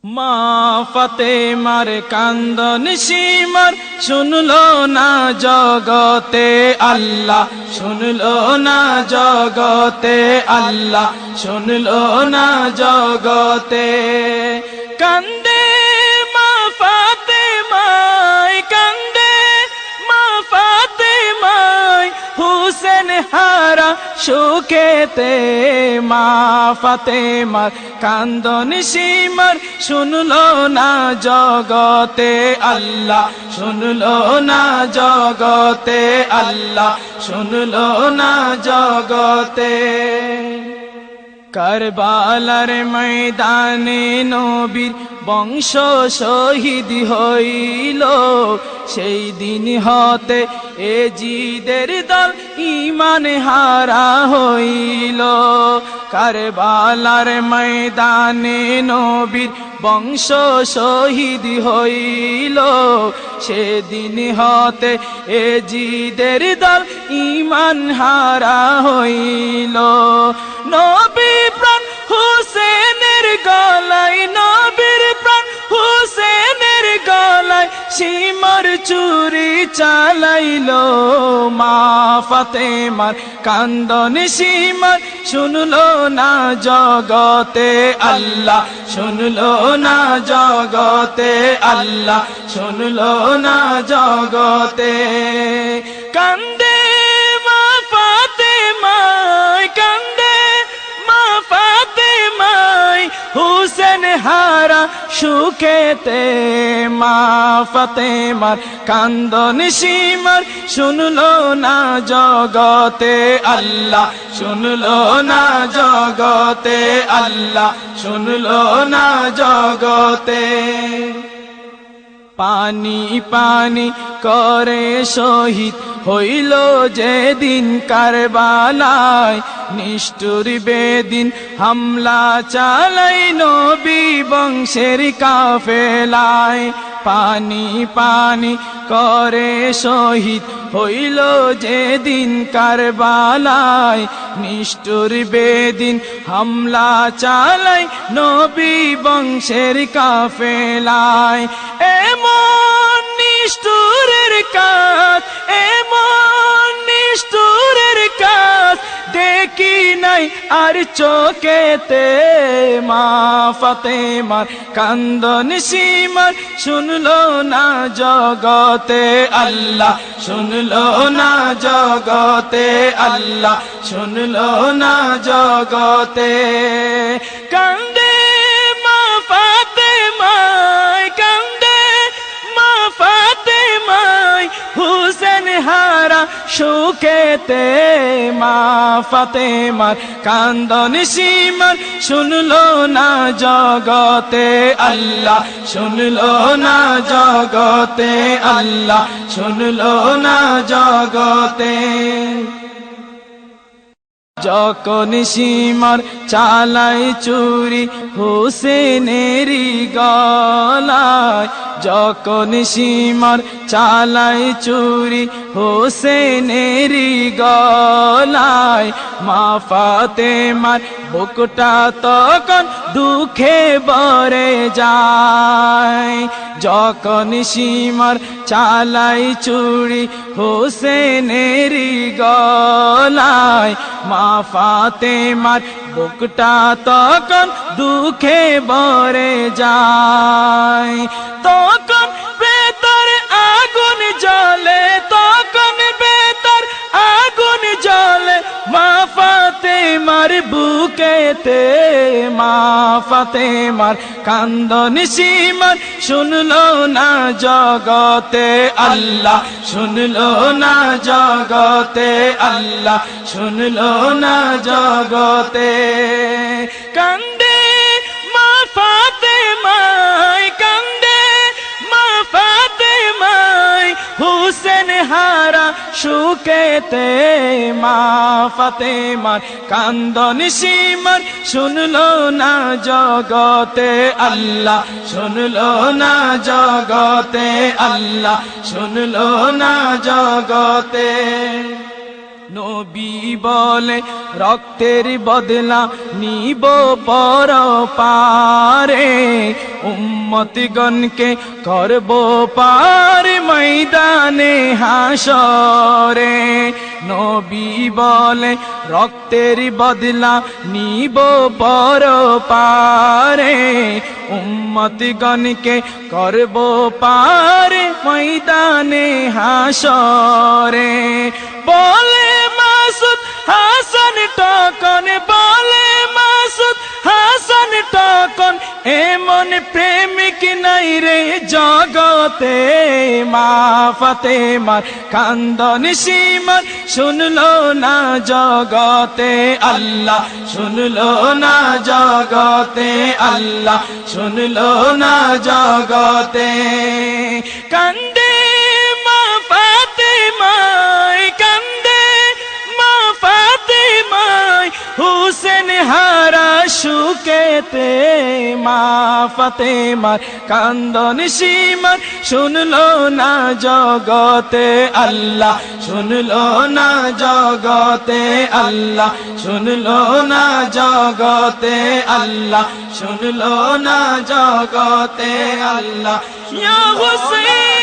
মা ফাতেমার কান্দন সীমার শুনলো না জগতে আল্লাহ, শুনলো না জগতে আল্লাহ, শুনলো না জগতে। কান্দে মা ফাতেমায়, কান্দে মা ফাতেমায়, হুসেন হারা সুখেতে। মা ফাতেমার কান্দন সীমার শুনলো না জগতে আল্লাহ, শুনলো না জগতে আল্লাহ, শুনলো না জগতে। কারবালার ময়দানে নবীর বংশ শহীদ হইল, সেই দিন হতে এ জিদের দল ঈমান হারা হইল। কারবালার ময়দানে নবীর বংশ শহীদ হইল, সেদিন হতে এ জিদের দল ঈমান হারা হইল। নবী প্রাণ হুসেনের গলায়, নবীর প্রাণ হুসেনের গলায় সীমার চুরি চালাইলো। মা ফাতেমার কান্দন সীমার শুনলো না জগতে আল্লাহ, শুনলো না জগতে আল্লাহ, শুনলো না জগতে। কান্দে মা ফাতেমায়, কান্দে মা ফাতেমায়, হুসেন হারা সুখেতে। মা ফাতেমার কান্দন সীমার শুনলো না জগতে আল্লাহ, শুনলো না জগতে আল্লাহ, শুনলো না জগতে। পানি পানি করে শহীদ হইল যেদিন কারবালায়, নিষ্ঠুর বেদিন হামলা চালাই নবী বংশের কাফেলায়। পানি পানি করে শহীদ হইল যেদিন কারবালায়, নিষ্ঠুর বেদিন হামলা চালাই নবী বংশের কাফেলায়। এমন নিষ্ঠুরের কাজ, এমন নিষ্ঠুরের কাজ দেখি নাই আর চোখেতে। মা ফাতেমার কান্দন সীমার শুনলো না জগতে আল্লাহ, শুনলো না জগতে আল্লাহ, শুনলো না জগতে। কান্দে মা ফাতেমায়, কান্দে মা ফাতেমায়, হুসেন হারা সুখেতে। মা ফাতেমার কান্দন সীমার শুনলো না জগতে আল্লাহ, শুনলো না জগতে আল্লাহ, শুনলো না জগতে। যখন সীমার চালাই চুরি হুসেনেরই গলায়, যখন সীমার চালাই চুরি হুসেনেরই গলায়, মা ফাতেমার বুকটা তখন দুঃখে ভরে যায়। যখন সীমার চালাই চুরি হুসেনেরই গলায়, মা ফাতেমার বুকটা তখন দুঃখে ভরে যায়। তখন ভেতর আগুন জ্বলে, তখন ভেতর আগুন জ্বলে মা ফাতেমার বুকেতে। মা ফাতেমার কান্দন সীমার শুনলো না জগতে আল্লাহ, শুনলো না জগতে আল্লাহ, শুনলো না জগতে। কান্দে মা ফাতেমায়, কান্দে মা ফাতেমায়, হুসেন হারা সুখেতে। মা ফাতেমার কান্দন সীমার শুনলো না জগতে আল্লাহ, শুনলো না জগতে আল্লাহ, শুনলো না জগতে। নবী বলে রক্তের বদলা নিব পরপারে উম্মতগণকে করব পার ময়দানে হাসরে নবী বলে রক্তের বদলা নিব পরপারে উম্মতগণকে করব পার ময়দানে হাসরে বলে মাসুদ হাসান টকন বলে মাসুদ হাসান টকন এমন প্রেমিক নাই রে জগতে মা ফাতেমার কান্দন সীমার শুনলো না জগতে আল্লাহ শুনলো না জগতে আল্লাহ শুনলো না জগতে কান্দে মা ফাতেমায় কান্দে মা ফাতেমায় হুসেন হারা সুকেতে মা ফাতেমার কান্দন সীমার শুনলো না জগতে আল্লাহ শুনলো না জগতে আল্লাহ শুনলো না জগতে আল্লাহ শুনলো না জগতে আল্লাহ ইয়া হুসেন